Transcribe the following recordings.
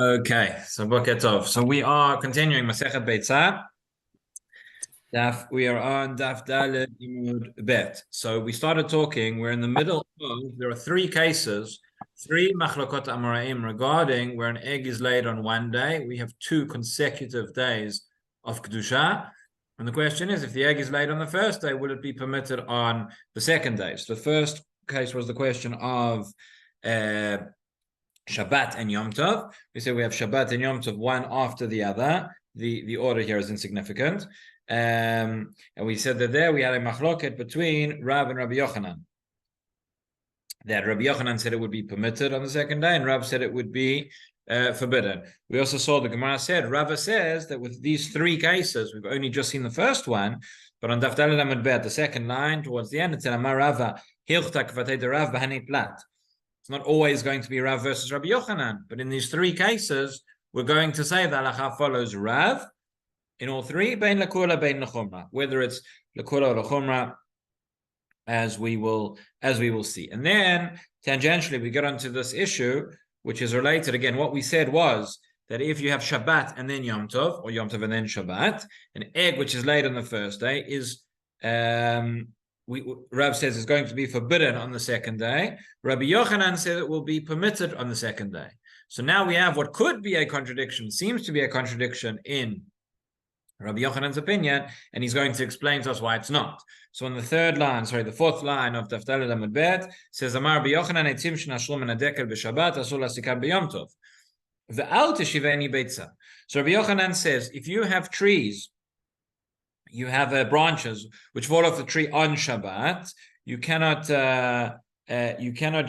Okay, so Boker Tov. So we are continuing Masechet Beitzah. We are on Daf Dalet Amud Bet. So we started talking. We're in the middle of. There are three cases, three machlokot amoraim regarding where an egg is laid on one day. We have 2 consecutive days of kedusha, and the question is, if the egg is laid on the first day, will it be permitted on the second day? So the first case was the question of Shabbat and Yom Tov. We say we have Shabbat and Yom Tov one after the other. The order here is insignificant. And we said that there we had a machloket between Rav and Rabbi Yochanan. That Rabbi Yochanan said it would be permitted on the second day, and Rav said it would be forbidden. We also saw the Gemara said, Rava says that with these 3 cases, we've only just seen the first one, but on Daf Dalet Amud Bet, the second line towards the end, it said, Amar Rava, Hilchta kvatei de Rav b'hanei plat. It's not always going to be Rav versus Rabbi Yochanan, but in these 3 cases, we're going to say that halacha follows Rav in all 3, bein lakula, bein lechumra, whether it's lakula or lechumra, as we will see. And then tangentially, we get onto this issue, which is related. Again, what we said was that if you have Shabbat and then Yom Tov, or Yom Tov and then Shabbat, an egg which is laid on the first day is Rav says it's going to be forbidden on the second day. Rabbi Yochanan said it will be permitted on the second day. So now we have what could be a contradiction, seems to be a contradiction in Rabbi Yochanan's opinion, and he's going to explain to us why it's not. So on the fourth line of Daf Dalet Amud Bet says, Amar Rabbi Yochanan etzim shenashlu min hadekel b'Shabbat asur lasikan b'Yom Tov ve'al teshiveni Beitzah. So Rabbi Yochanan says, if you have trees, you have branches which fall off the tree on Shabbat, you cannot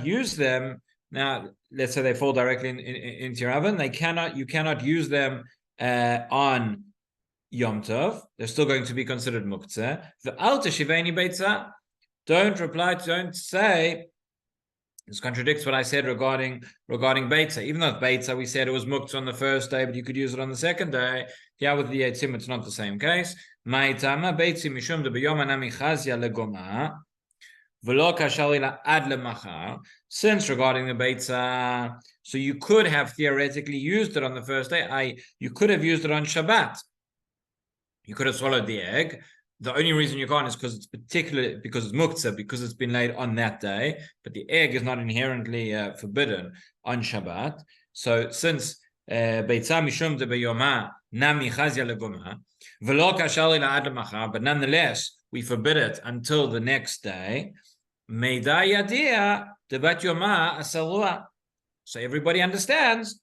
use them. Now, let's say they fall directly into your oven. You cannot use them on Yom Tov. They're still going to be considered muktzeh. The alta shiveni Beitzah. Don't say this contradicts what I said regarding Beitzah. Even though Beitzah, we said it was muktzeh on the first day, but you could use it on the second day. Yeah, with the Eitzim, it's not the same case. Ma'itama Beitzah mishum de b'yom anami chazya legoma v'lo kashalila ad lemachar. Since regarding the Beitzah, so you could have theoretically used it on the first day. You could have used it on Shabbat. You could have swallowed the egg. The only reason you can't is because it's muktzah, because it's been laid on that day. But the egg is not inherently forbidden on Shabbat. So since Beitzah mishum de beyoma nami chazya legoma v'lo kashali la'ad lemachar, but nonetheless we forbid it until the next day. Meida yadia debat yoma asalua. So everybody understands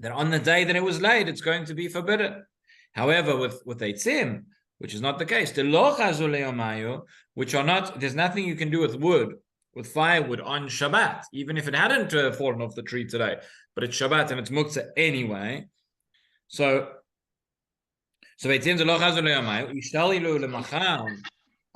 that on the day that it was laid, it's going to be forbidden. However, with Eitzim, which is not the case, which are not, there's nothing you can do with wood, with firewood on Shabbat, even if it hadn't fallen off the tree today, but it's Shabbat and it's muktzah anyway. So Eitzim lo chazu le'yomayu, ishalilu lemachar,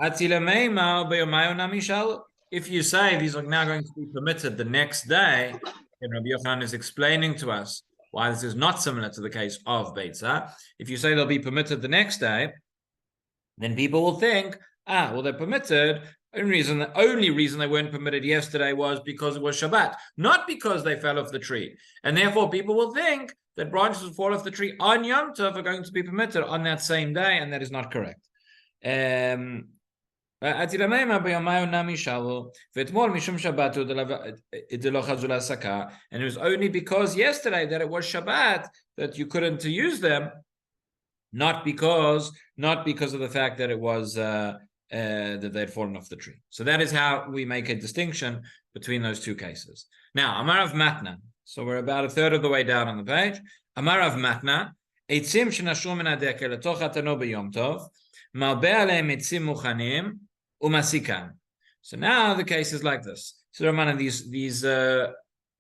atzilameimaw be'yomayu namishalu. If you say these are now going to be permitted the next day, then Rabbi Yochanan is explaining to us why this is not similar to the case of Beitzah. If you say they'll be permitted the next day, then people will think, well, they're permitted. The only reason they weren't permitted yesterday was because it was Shabbat, not because they fell off the tree. And therefore, people will think that branches that fall off the tree on Yom Tov are going to be permitted on that same day, and that is not correct. And it was only because yesterday that it was Shabbat that you couldn't use them, not because of the fact that it was that they'd fallen off the tree. So that is how we make a distinction between those 2 cases. Now, Amar of Matna. So we're about a third of the way down on the page. Amar of Matna. Eitzim shenashru min hadekel letoch hatano b'yom tov malbeh aleim eitzim muchanim umasikan. So now the case is like this. So Ramana, these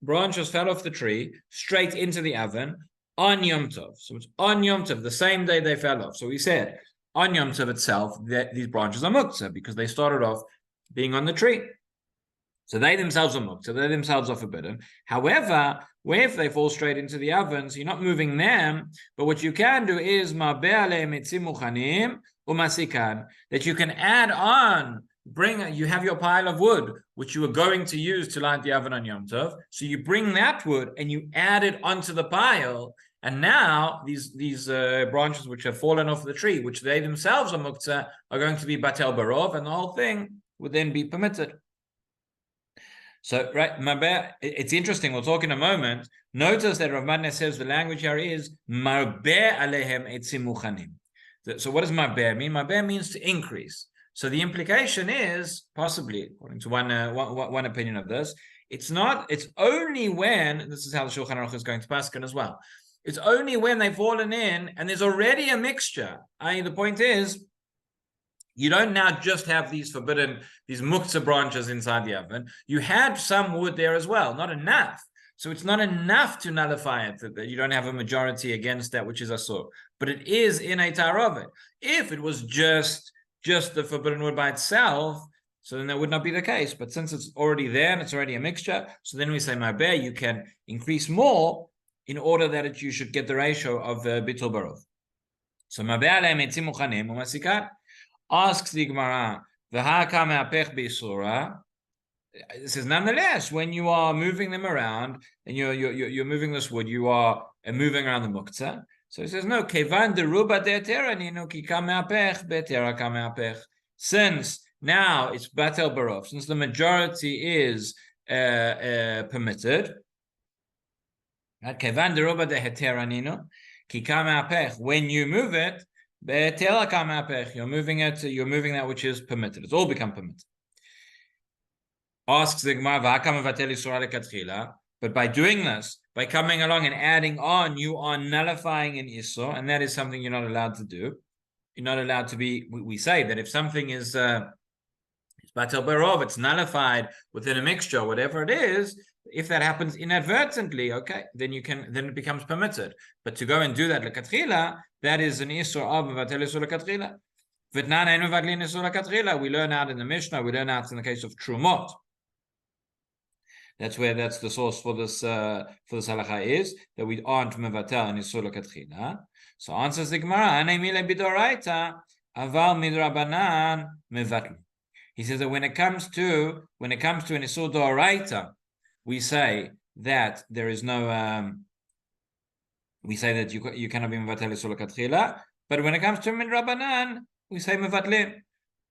branches fell off the tree straight into the oven on Yom Tov. So it's on Yom Tov, the same day they fell off. So we said on Yom Tov itself, these branches are muktzah because they started off being on the tree. So they themselves are muktzah, they themselves are forbidden. However, if they fall straight into the oven, so you're not moving them, but what you can do is that you can add on you have your pile of wood, which you were going to use to light the oven on Yom Tov. So you bring that wood and you add it onto the pile. And now these branches which have fallen off the tree, which they themselves are muktzah, are going to be batel barov, and the whole thing would then be permitted. So, right, it's interesting. We'll talk in a moment. Notice that Rav Madne says the language here is marbeh alehem etzim muchanim. So what does marbeh mean? Marbeh means to increase. So the implication is, possibly, according to one opinion of this, it's only when, this is how the Shulchan Aruch is going to paskin as well, it's only when they've fallen in and there's already a mixture. The point is, you don't now just have these muktzah branches inside the oven. You had some wood there as well, not enough. So it's not enough to nullify it, that you don't have a majority against that which is asur. But it is in a tarovet. If it was just the forbidden wood by itself, so then that would not be the case. But since it's already there and it's already a mixture, so then we say, marbeh, you can increase more in order that you should get the ratio of bitul barov. So marbeh alehem etzim muchanim u'masikat. Asks the Gemara, it says, nonetheless, when you are moving them around and you're moving this wood, you are moving around the muktzah. So it says, no, kevan deruba de'teraninu ki kame'apech be'tera kame'apech. Since now it's batel barov, since the majority is permitted, kevan deruba de'teraninu ki kame'apech, when you move it, you're moving that which is permitted. It's all become permitted. Asks the Gemara, but by doing this, by coming along and adding on, you are nullifying an isur, and that is something you're not allowed to do. You're not allowed to be. We say that if something is batel barov, it's nullified within a mixture, whatever it is. If that happens inadvertently, okay, then it becomes permitted. But to go and do that lekatchila, that is an isur of batel isur lekatchila. V'tnan einu vadlin isur lekatchila. We learn out in the Mishnah. We learn out in the case of trumot. That's the source for this halacha is that we aren't mevatel and isur lekatchila. So answers the Gemara, anei mile bidoraita aval midrabanan mevatl. He says that when it comes to an isur doraita, we say that there is no. We say that you cannot be mevatel isur lekatchila, but when it comes to midrabanan, we say mevatlin.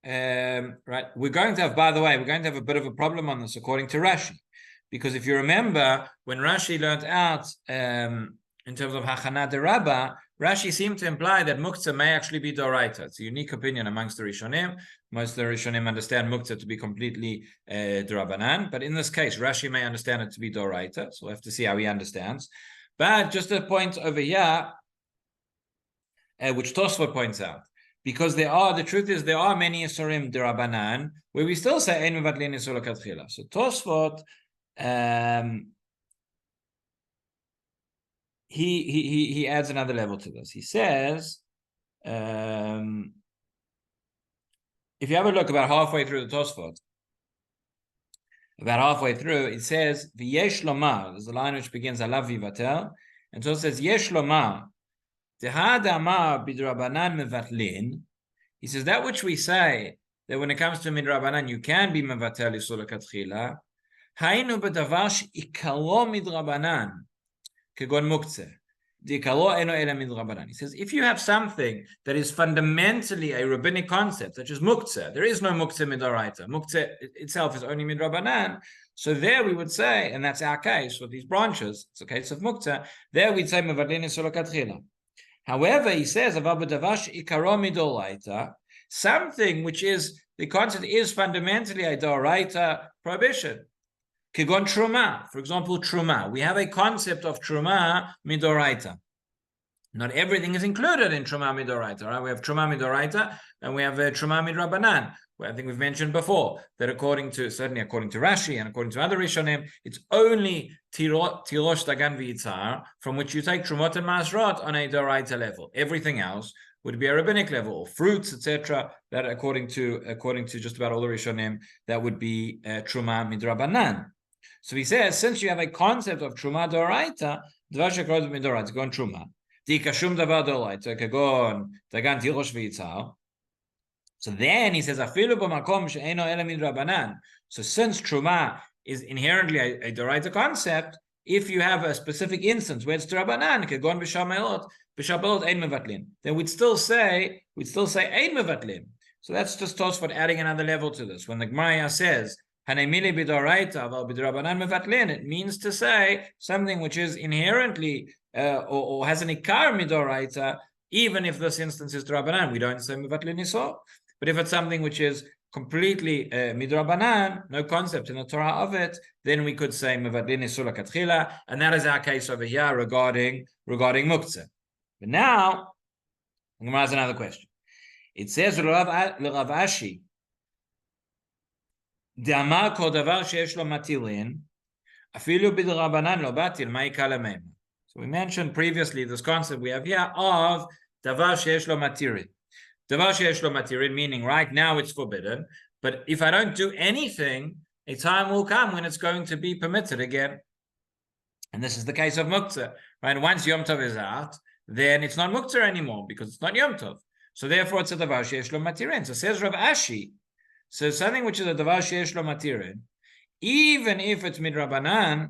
Right? We're going to have a bit of a problem on this according to Rashi, because if you remember when Rashi learned out in terms of hachana de Rabba, Rashi seemed to imply that muktzah may actually be doraita. It's a unique opinion amongst the Rishonim. Most of the Rishonim understand muktzah to be completely d'Rabbanan, but in this case, Rashi may understand it to be doraita. So we'll have to see how he understands. But just a point over here, which Tosfot points out, because the truth is there are many isurim d'Rabbanan where we still say ein mevatlin isur lekatchila. So Tosfot, he adds another level to this. He says, if you have a look about halfway through the Tosfot, it says v'yesh lomar. There's a line which begins alav vivatel, and so it says yesh lomar tehad amar bidrabanan mevatlin. He says that which we say that when it comes to midrabanan you can be mevatel isur lekatchila. Hainu b'davar she'ikaro midrabanan kegon muktzeh. He says, if you have something that is fundamentally a rabbinic concept, such as muktzeh, there is no muktzeh midoraita. Muktzeh itself is only midrabanan. So there we would say, and that's our case with these branches, it's a case of muktzeh, there we'd say mevadlin isur lekatchila. However, he says, something which is, the concept is fundamentally a doraita prohibition. Kigon truma, for example, truma. We have a concept of truma midoraita. Not everything is included in truma midoraita, right? We have truma midoraita and we have truma midrabanan. Well, I think we've mentioned before that certainly according to Rashi and according to other Rishonim, it's only tirosh dagan v'itzar from which you take trumot and masrot on a doraita level. Everything else would be a rabbinic level, or fruits, etc. That according to just about all the Rishonim, that would be truma midrabanan. So he says, since you have a concept of truma doraita, dvar shekrot midoraita, gon truma, di kashum davar doraita, kagon dagan tirosh v'itzar. So then he says, Afilu b'makom she'eino ela midrabanan. So since truma is inherently a doraita concept, if you have a specific instance where it's drabanan, kegon b'shabelot ein mevatlin, then we'd still say ein mevatlin. So that's just Tosfot adding another level to this. When the Gemara says hanemili b'doraita aval b'drabanan mevatlin, it means to say something which is inherently or has an ikar midoraita, even if this instance is drabanan, we don't say mevatlin isor. But if it's something which is completely midrabanan, no concept in the Torah of it, then we could say mevatlin isur l'katchila, and that is our case over here regarding muktzeh. But now, Gemara has another question. It says l'Rav Ashi, de'amar kol davar sheyesh lo matilin, afilu b'drabanan lo batil ma'ika l'meim. So we mentioned previously this concept we have here of davar sheyesh lo matirin. Davar sheyesh lo matirin, meaning right now it's forbidden, but if I don't do anything, a time will come when it's going to be permitted again. And this is the case of muktzeh, right? Once Yom Tov is out, then it's not muktzeh anymore because it's not Yom Tov. So therefore it's a davar sheyesh lo matirin. So says Rav Ashi, so something which is a davar sheyesh lo matirin, even if it's midrabanan,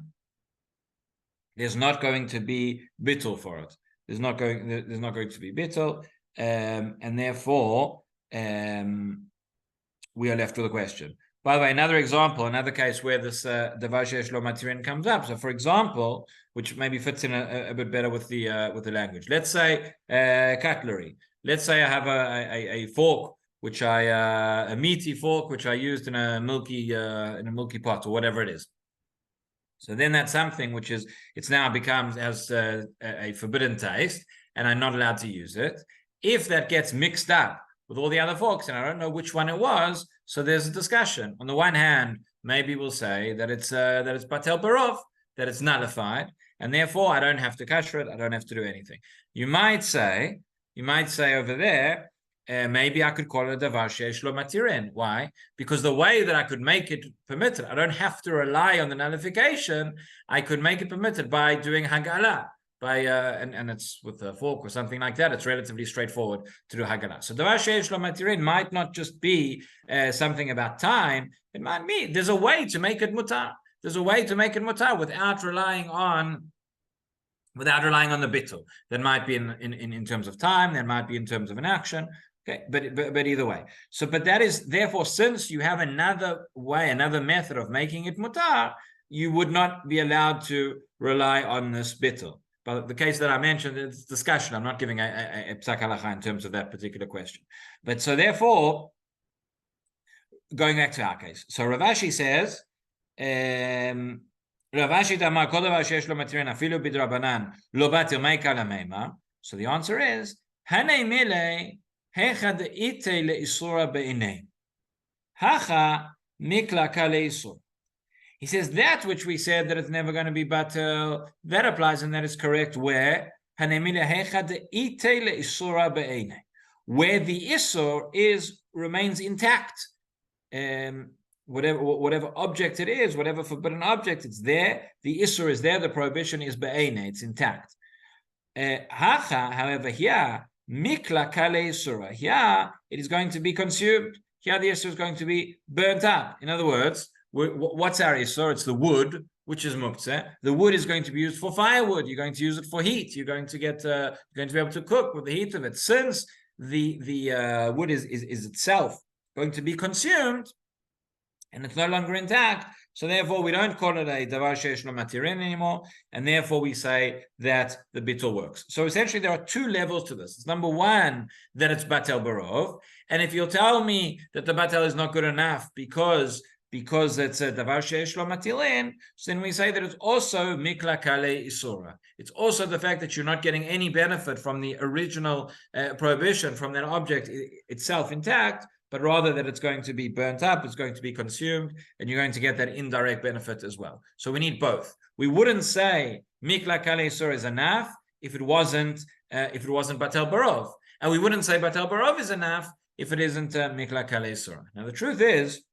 there's not going to be bittul for it. There's not going to be bittul. And therefore, we are left with a question. By the way, another example, another case where this davar sheyesh lo matirin comes up. So, for example, which maybe fits in a bit better with the language. Let's say cutlery. Let's say I have a fork, which a meaty fork, which I used in a milky pot or whatever it is. So then that's something which is it's now has a forbidden taste, and I'm not allowed to use it. If that gets mixed up with all the other forks, and I don't know which one it was, so there's a discussion. On the one hand, maybe we'll say that it's batel barov, that it's nullified, and therefore I don't have to kasher it, I don't have to do anything. You might say over there, maybe I could call it a davar sheyesh lo matirin. Why? Because the way that I could make it permitted, I don't have to rely on the nullification. I could make it permitted by doing hagala. And it's with a fork or something like that. It's relatively straightforward to do hagala. So davar sheyesh lo matirin might not just be something about time. It might be there's a way to make it mutar. There's a way to make it mutar without relying on the bittul. That might be in terms of time. That might be in terms of an action. Okay, but either way. So, but that is therefore, since you have another way, another method of making it mutar, you would not be allowed to rely on this bittul. But the case that I mentioned, it's discussion. I'm not giving a psak halacha in terms of that particular question. But so therefore, going back to our case. So Rav Ashi says, Rav Ashi tamar kol davar sheyesh lo matirin afilu b'drabanan lo batil ma'ika l'meima. So the answer is, hanei milei hecha de'ite le'isura be'inei. Hacha mikla ka le'isur. He says that which we said that it's never going to be batel, that applies and that is correct where where the isur remains intact. Whatever object it is, whatever forbidden object, it's there. The isur is there. The prohibition is be'ene. It's intact. However, here mikla kale isura. Here it is going to be consumed. Here the isur is going to be burnt up. In other words, what's our isur? It's the wood, which is muktzeh. The wood is going to be used for firewood. You're going to use it for heat. You're going to be able to cook with the heat of it. Since the wood is itself going to be consumed, and it's no longer intact, so therefore we don't call it a davar sheyesh lo matirin anymore, and therefore we say that the bittul works. So essentially there are two levels to this. It's number one, that it's batel barov, and if you'll tell me that the batel is not good enough because it's a davar sheyesh lo matirin, so then we say that it's also mikla kale isura. It's also the fact that you're not getting any benefit from the original prohibition from that object itself intact, but rather that it's going to be burnt up, it's going to be consumed, and you're going to get that indirect benefit as well. So we need both. We wouldn't say mikla kale isura is enough if it wasn't batel barov, and we wouldn't say batel barov is enough if it isn't mikla kale isura. Now the truth is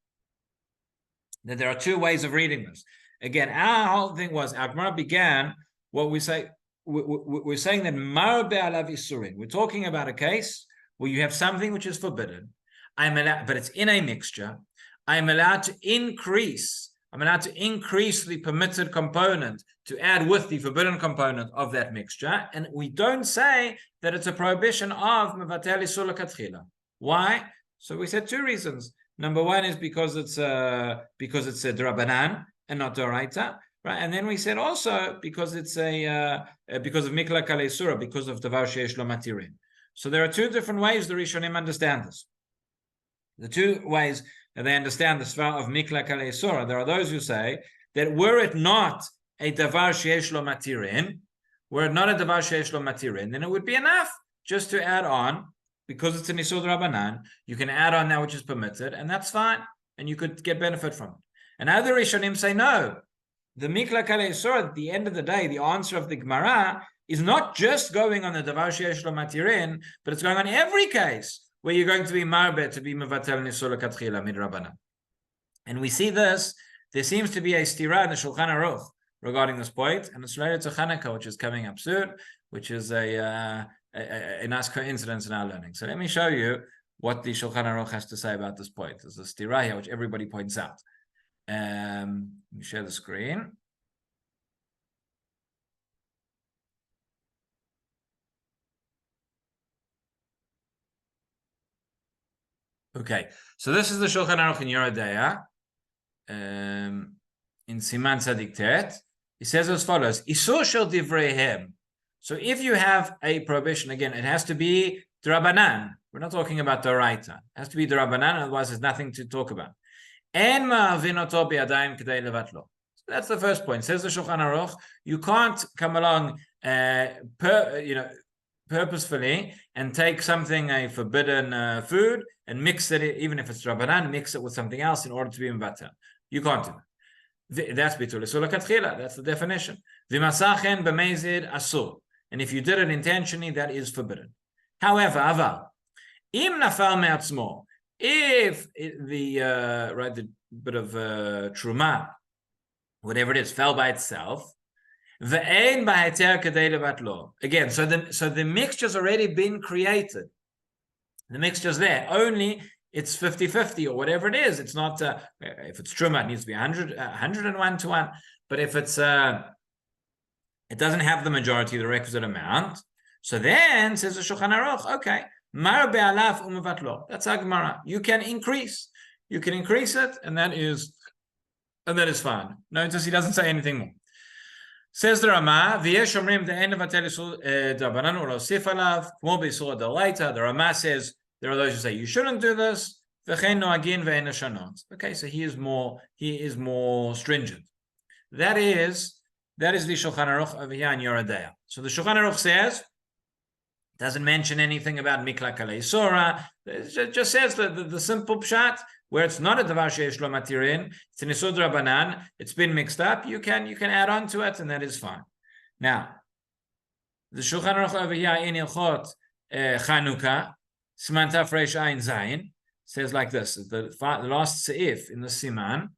that there are two ways of reading this. Again, our whole thing was, our Gemara began what we say, we're saying that mar be'alav isurin. We're talking about a case where you have something which is forbidden. I'm allowed, but it's in a mixture. I'm allowed to increase. I'm allowed to increase the permitted component to add with the forbidden component of that mixture. And we don't say that it's a prohibition of mevatel isur l'katchila. Why? So we said two reasons. Number one is because it's a d'Rabbanan and not d'Oraita, right? And then we said also because it's because of mikla kalei surah, because of davar sheyesh lo matirin. So there are two different ways the Rishonim understand this. The two ways that they understand the svara of mikla kalei surah, there are those who say that were it not a davar sheyesh lo matirin, then it would be enough just to add on. Because it's an isur d'Rabbanan, you can add on that which is permitted, and that's fine, and you could get benefit from it. And other Rishonim say no. The mikla kalei isur, at the end of the day, the answer of the Gemara is not just going on the davar sheyesh lo matirin, but it's going on every case where you're going to be marbeh to be mevatel isur l'katchila midrabanan. And we see this. There seems to be a stira in the Shulchan Aruch regarding this point, and it's related to Chanukah, which is coming up soon, which is a nice coincidence in our learning. So let me show you what the Shulchan Aruch has to say about this point. There's a stira here, which everybody points out. Let me share the screen. Okay, so this is the Shulchan Aruch in Yoredeya, in Siman Tzadik Tet. He says as follows: Isur shel divreihem. So if you have a prohibition, again, it has to be d'Rabbanan. We're not talking about d'Oraita. It has to be d'Rabbanan, otherwise there's nothing to talk about. En ma'avin oto biyadayim k'dei levatlo. So that's the first point. Says the Shulchan Aruch, you can't come along, purposefully and take something, a forbidden food, and mix it, even if it's d'Rabbanan, mix it with something else in order to be mevatel. You can't do that. That's bitul isur l'katchila. That's the definition. V'masachen b'meizid asur. And if you did it intentionally, that is forbidden. However, aval, im nafal me'atzmo, if the bit of truma, whatever it is, fell by itself, ve'ein b'heter kedei levatlo. Again, so the mixture's already been created. The mixture's there. Only it's 50-50 or whatever it is. It's not, if it's truma, it needs to be 101 to 1. But if it's it doesn't have the majority, the requisite amount. So then, says the Shulchan Aruch, okay, mar be'alaf u'mevatlo. That's our Gemara. You can increase it, and that is fine. Notice he doesn't say anything more. Says the Rama, v'yesh omrim de'en levatel isur d'Rabbanan u'losif alav k'mo b'isur d'Oraita. The Rama says there are those who say you shouldn't do this. V'chein noagin ve'en leshanot. Okay, so he is more stringent. That is the Shulchan Aruch over here in Yoredeya. So the Shulchan Aruch says, doesn't mention anything about mikla kalei surah. It just says the simple pshat, where it's not a davar sheyesh lo matirin, it's an isur d'Rabbanan, it's been mixed up, you can add on to it, and that is fine. Now, the Shulchan Aruch over here in Ilchot Chanukah, Siman Taf Reish Ayin Zayin, says like this: the last seif in the Siman,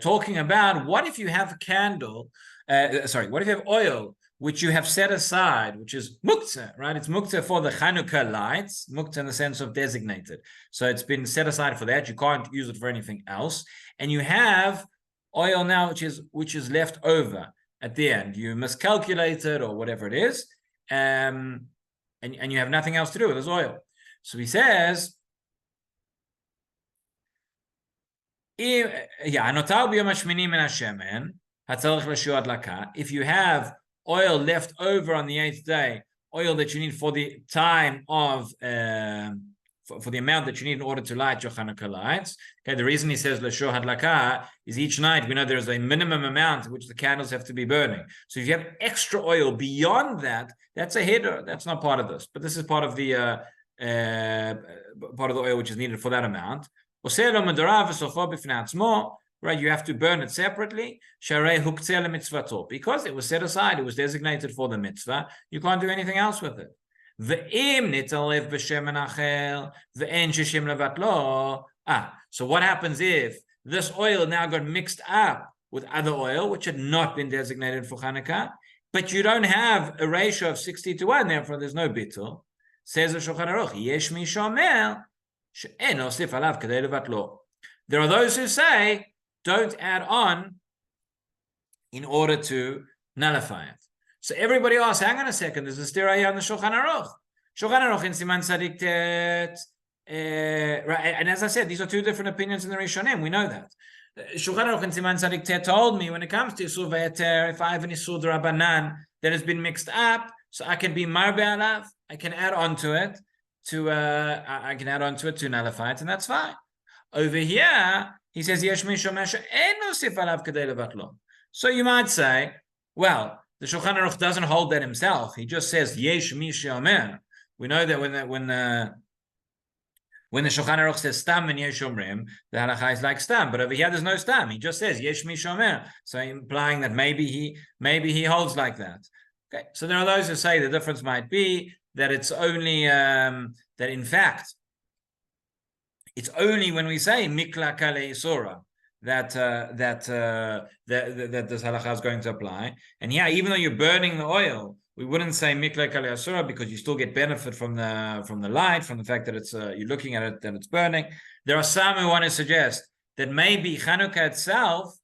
talking about what if you have a candle, what if you have oil which you have set aside, which is muktzeh, right? It's muktzeh for the Chanukah lights, muktzeh in the sense of designated. So it's been set aside for that. You can't use it for anything else. And you have oil now, which is left over at the end. You miscalculate it or whatever it is, and you have nothing else to do with this oil. So he says, if you have oil left over on the 8th day, oil that you need for the time of for the amount that you need in order to light your Chanukah lights. Okay, the reason he says l'shur hadlaka is each night we know there's a minimum amount which the candles have to be burning. So if you have extra oil beyond that, that's a header. That's not part of this, but this is part of the oil which is needed for that amount. Right, you have to burn it separately because it was set aside, it was designated for the mitzvah. You can't do anything else with it. So what happens if this oil now got mixed up with other oil which had not been designated for Chanukah, but you don't have a ratio of 60 to 1, therefore there's no bittul? Says the Shulchan Aruch, Yesh mi shomer she'en osif alav kedei levatlo. There are those who say, don't add on in order to nullify it. So everybody asks, hang on a second, there's a stiraya on the Shulchan Aruch. Shulchan Aruch in Siman Tzadik Tet. Right, and as I said, these are two different opinions in the Rishonim. We know that. Shulchan Aruch in Siman Tzadik Tet told me when it comes to Isur Ve'eter, if I have an Isur D'Rabanan that has been mixed up, so I can be marbe alav, I can add on to it to nullify it, and that's fine. Over here, he says Yesh mishum she'en nosif alav kedei levatlo. So you might say, well, the Shulchan Aruch doesn't hold that himself. He just says Yesh mi she'omer. We know that when the Shulchan Aruch says stam and yesh omrim, the halacha is like stam. But over here there's no stam. He just says yesh mi shomer, so implying that maybe he holds like that. Okay, so there are those who say the difference might be that it's only that in fact it's only when we say mikla kale isura that this halacha is going to apply. And yeah, even though you're burning the oil, we wouldn't say mikla kale asura because you still get benefit from the light, from the fact that it's you're looking at it and it's burning. There are some who want to suggest that maybe Chanukah itself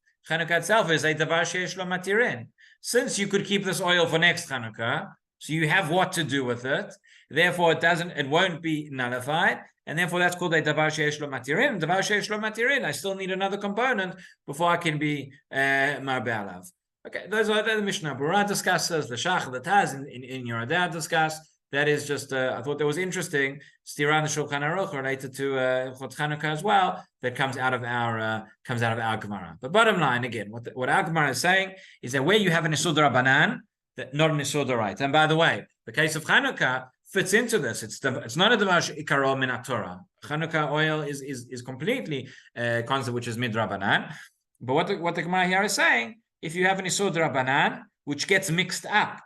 is a davar sheyesh lo matirin. Since you could keep this oil for next Chanukah, so you have what to do with it. Therefore, it won't be nullified, and therefore that's called a davar sheyesh lo matirin. Davar sheyesh lo matirin, I still need another component before I can be marbe alav. Okay, those are the Mishnah Berurah discusses, the Shach, the Taz in your Adar discuss. That is just, I thought that was interesting. Stiran the Shulchan Aruch related to Chot Chanukah as well. That comes out of our Gemara. But bottom line, again, what our Gemara is saying is that where you have an Isur D'Rabanan, that not an Isur D'Oraita. And by the way, the case of Chanukah fits into this. It's not a Davar Ikaro Min HaTorah. Chanukah oil is completely a concept which is Midrabanan. But what the Gemara here is saying, if you have an Isur D'Rabanan which gets mixed up,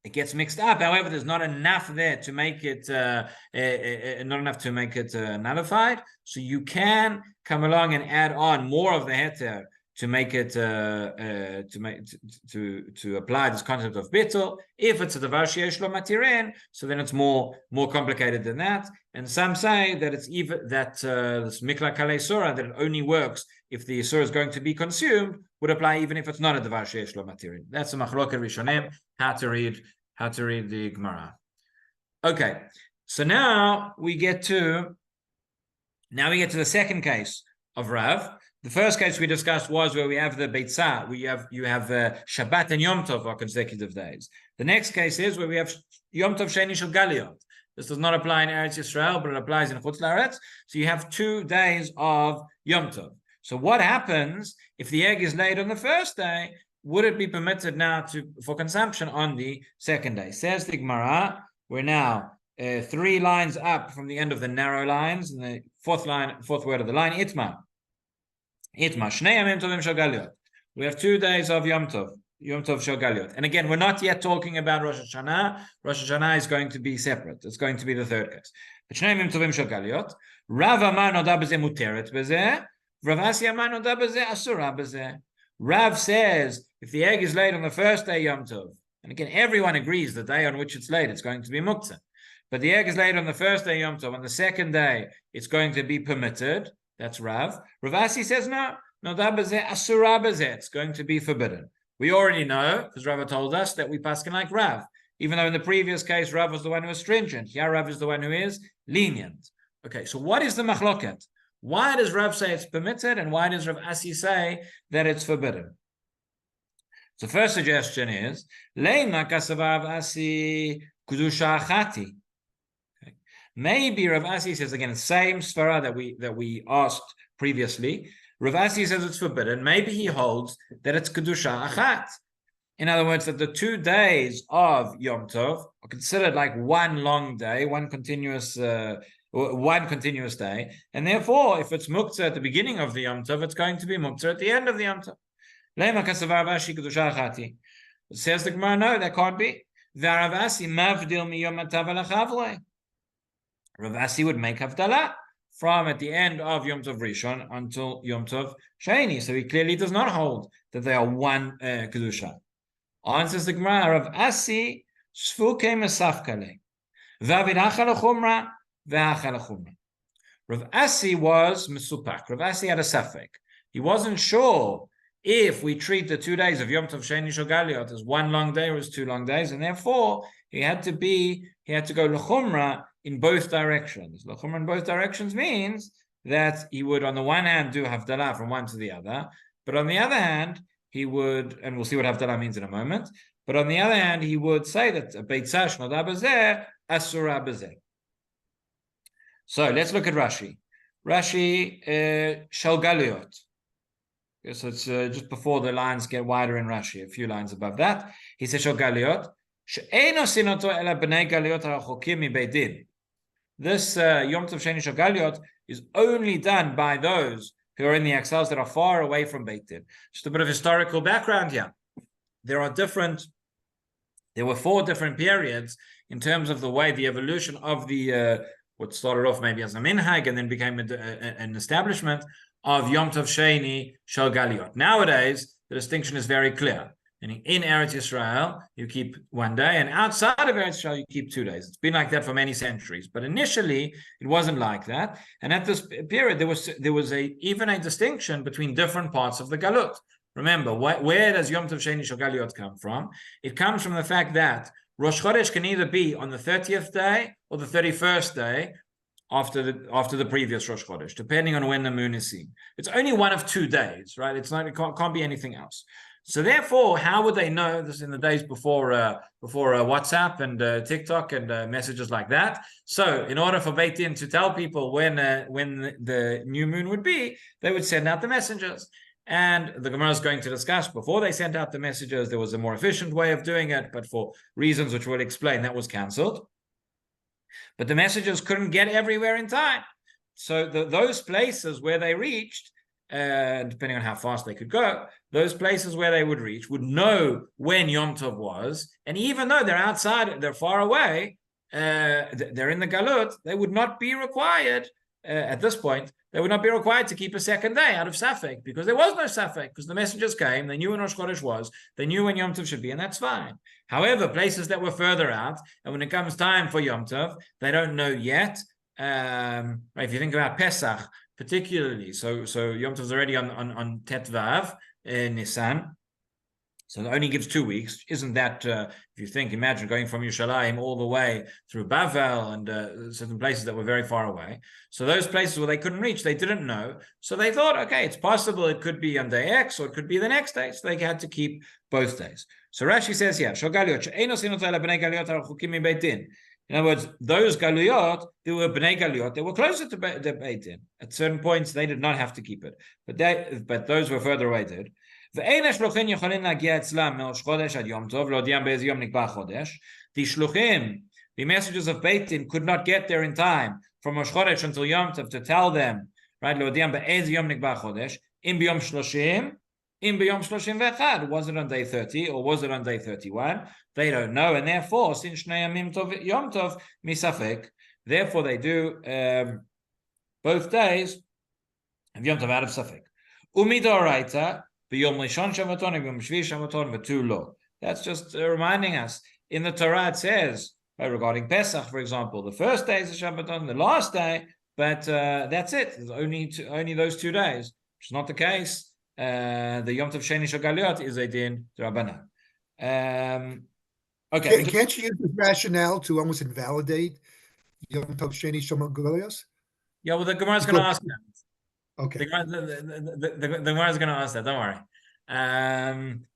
however, there's not enough there to make it nullified. So you can come along and add on more of the heter to make it to apply this concept of bittul. If it's a davar sheyesh lo matirin, so then it's more complicated than that. And some say that it's even that this mikla kale surah, that it only works if the surah is going to be consumed, would apply even if it's not a davar sheyesh lo matirin. That's a machloket rishonim, how to read the Gemara. Okay, so now we get to the second case of Rav. The first case we discussed was where we have the Beitzah, you have Shabbat and Yom Tov are consecutive days. The next case is where we have Yom Tov Sheni Shel Galiot. This does not apply in Eretz Yisrael, but it applies in Chutz La'aretz. So you have 2 days of Yom Tov. So what happens if the egg is laid on the first day? Would it be permitted now for consumption on the second day? Says the Gemara, we're now 3 lines up from the end of the narrow lines, and the fourth word of the line, Itma. Shnei Yamim Tovim Shel Galiot. We have 2 days of Yom Tov Shel Galiot. And again, we're not yet talking about Rosh Hashanah. Rosh Hashanah is going to be separate. It's going to be the third case. But Shnei Yamim Tovim Shel Galiot. Rav Amar Noda B'zeh Muteret B'zeh. Rav Asi Amar Noda B'zeh Asura B'zeh. Rav says if the egg is laid on the first day Yom Tov, and again, everyone agrees the day on which it's laid, it's going to be muktzah. But the egg is laid on the first day Yom Tov, on the second day, it's going to be permitted. That's Rav. Rav Asi says no, asura b'zeh, it's going to be forbidden. We already know, because Rav told us, that we paskin like Rav. Even though in the previous case, Rav was the one who was stringent. Here, Rav is the one who is lenient. Okay, so what is the machloket? Why does Rav say it's permitted, and why does Rav Asi say that it's forbidden? The first suggestion is Leima kasav Rav Asi kudusha achati. Maybe Rav Asi says again, same svara that we asked previously. Rav Asi says it's forbidden. Maybe he holds that it's kedusha achat. In other words, that the 2 days of Yom Tov are considered like one long day, one continuous day, and therefore, if it's muktzah at the beginning of the Yom Tov, it's going to be muktzah at the end of the Yom Tov. Lema kasav Rav Asi kedusha achati. Says the Gemara, no, that can't be. Rav Asi mavdil mi Yom Tov alachavlei. Rav Asi would make Havdalah from at the end of Yom Tov Rishon until Yom Tov Sheni. So he clearly does not hold that they are one Kedusha. Answers the Gemara, Rav Asi Sfuke Mesafkale. Rav Asi was mesupak. Rav Asi had a safek. He wasn't sure if we treat the 2 days of Yom Tov Sheni Shogaliot as one long day or as 2 long days, and therefore he had to go lechumra in both directions. Lechumra in both directions means that he would, on the one hand, do havdalah from one to the other, but on the other hand, he would, and we'll see what havdalah means in a moment, but on the other hand, he would say that a Beitzah shnoda b'zeh, asura b'zeh. So let's look at Rashi. Rashi, Shalgaliot. So it's just before the lines get wider in Rashi, a few lines above that. He says Shalgaliot. This Yom Tov Sheni Shogaliot is only done by those who are in the exiles that are far away from Beit Din. Just a bit of historical background here. There were 4 different periods in terms of the way the evolution of the what started off maybe as a minhag and then became an establishment of Yom Tov Sheni Shogaliot. Nowadays, the distinction is very clear. Meaning in Eretz Yisrael, you keep 1 day, and outside of Eretz Yisrael, you keep 2 days. It's been like that for many centuries. But initially, it wasn't like that. And at this period, there was even a distinction between different parts of the Galut. Remember, where does Yom Tov Sheni Shogaliot come from? It comes from the fact that Rosh Chodesh can either be on the 30th day or the 31st day after the previous Rosh Chodesh, depending on when the moon is seen. It's only one of 2 days, right? It can't be anything else. So therefore, how would they know this in the days before WhatsApp and TikTok and messages like that? So in order for Beit Din to tell people when the new moon would be, they would send out the messengers. And the Gemara is going to discuss, before they sent out the messages, there was a more efficient way of doing it, but for reasons which we'll explain, that was cancelled. But the messengers couldn't get everywhere in time. So those places where they reached, depending on how fast they could go, those places where they would reach would know when Yom Tov was, and even though they're outside, they're far away, they're in the Galut, they would not be required, at this point, they would not be required to keep a second day out of Safek, because there was no Safek, because the messengers came, they knew when Rosh Chodesh was, they knew when Yom Tov should be, and that's fine. However, places that were further out, and when it comes time for Yom Tov, they don't know yet. If you think about Pesach, particularly, so Yom Tov is already on Tet Vav Nisan, so it only gives 2 weeks. Isn't that, if you think, imagine going from Yerushalayim all the way through Bavel and certain places that were very far away. So those places where they couldn't reach, they didn't know. So they thought, okay, it's possible it could be on day X or it could be the next day. So they had to keep both days. So Rashi says here, in other words, those galuyot, they were bnei galuyot, they were closer to Beit Din. At certain points, they did not have to keep it, but those were further away did. The shluchim, the messages of Beit Din, could not get there in time from Rosh Chodesh until Yom Tov to tell them, right? Was it on day 30 or was it on day 31? They don't know, and therefore, since Yom Tov misafek, therefore they do both days of Yom Tov out of Safek. Umidoraita b'Yom Rishon Shabbaton and Yom Shvi Shabbaton v'tu lo. That's just reminding us. In the Torah it says regarding Pesach, for example, the first day is a Shabbaton, the last day, but that's it. There's only those 2 days, which is not the case. The Yom Tov Sheni Shogaliot is a din d'Rabbanan. Okay. Can't you use this rationale to almost invalidate Yom Tov Sheni Shogaliot? Yeah, well, the Gemara is going to ask that. Okay. The Gemara is going to ask that. Don't worry.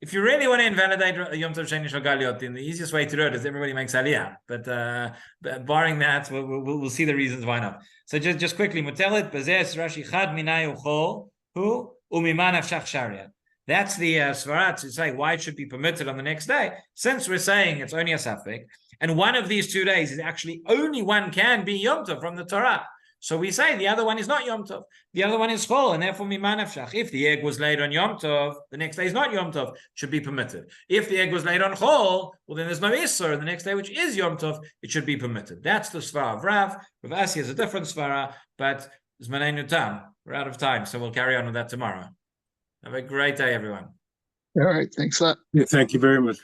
If you really want to invalidate Yom Tov Sheni Shogaliot, then the easiest way to do it is everybody makes Aliyah. But barring that, we'll see the reasons why not. So just quickly, Mutelet Bazes Rashi Chad Minay Uchol Hu Umiman Afshach Sharia. That's the Svarat to say why it should be permitted on the next day. Since we're saying it's only a Safek, and one of these 2 days is actually only one can be Yom Tov from the Torah. So we say the other one is not Yom Tov. The other one is Chol, and therefore Miman Afshach. If the egg was laid on Yom Tov, the next day is not Yom Tov, should be permitted. If the egg was laid on Chol, well then there's no Isser, and the next day, which is Yom Tov, it should be permitted. That's the Svara of Rav. Rav Asi has a different Svara, but Zmaneinu Tam. We're out of time, so we'll carry on with that tomorrow. Have a great day, everyone. All right. Thanks a lot. Yeah, thank you very much.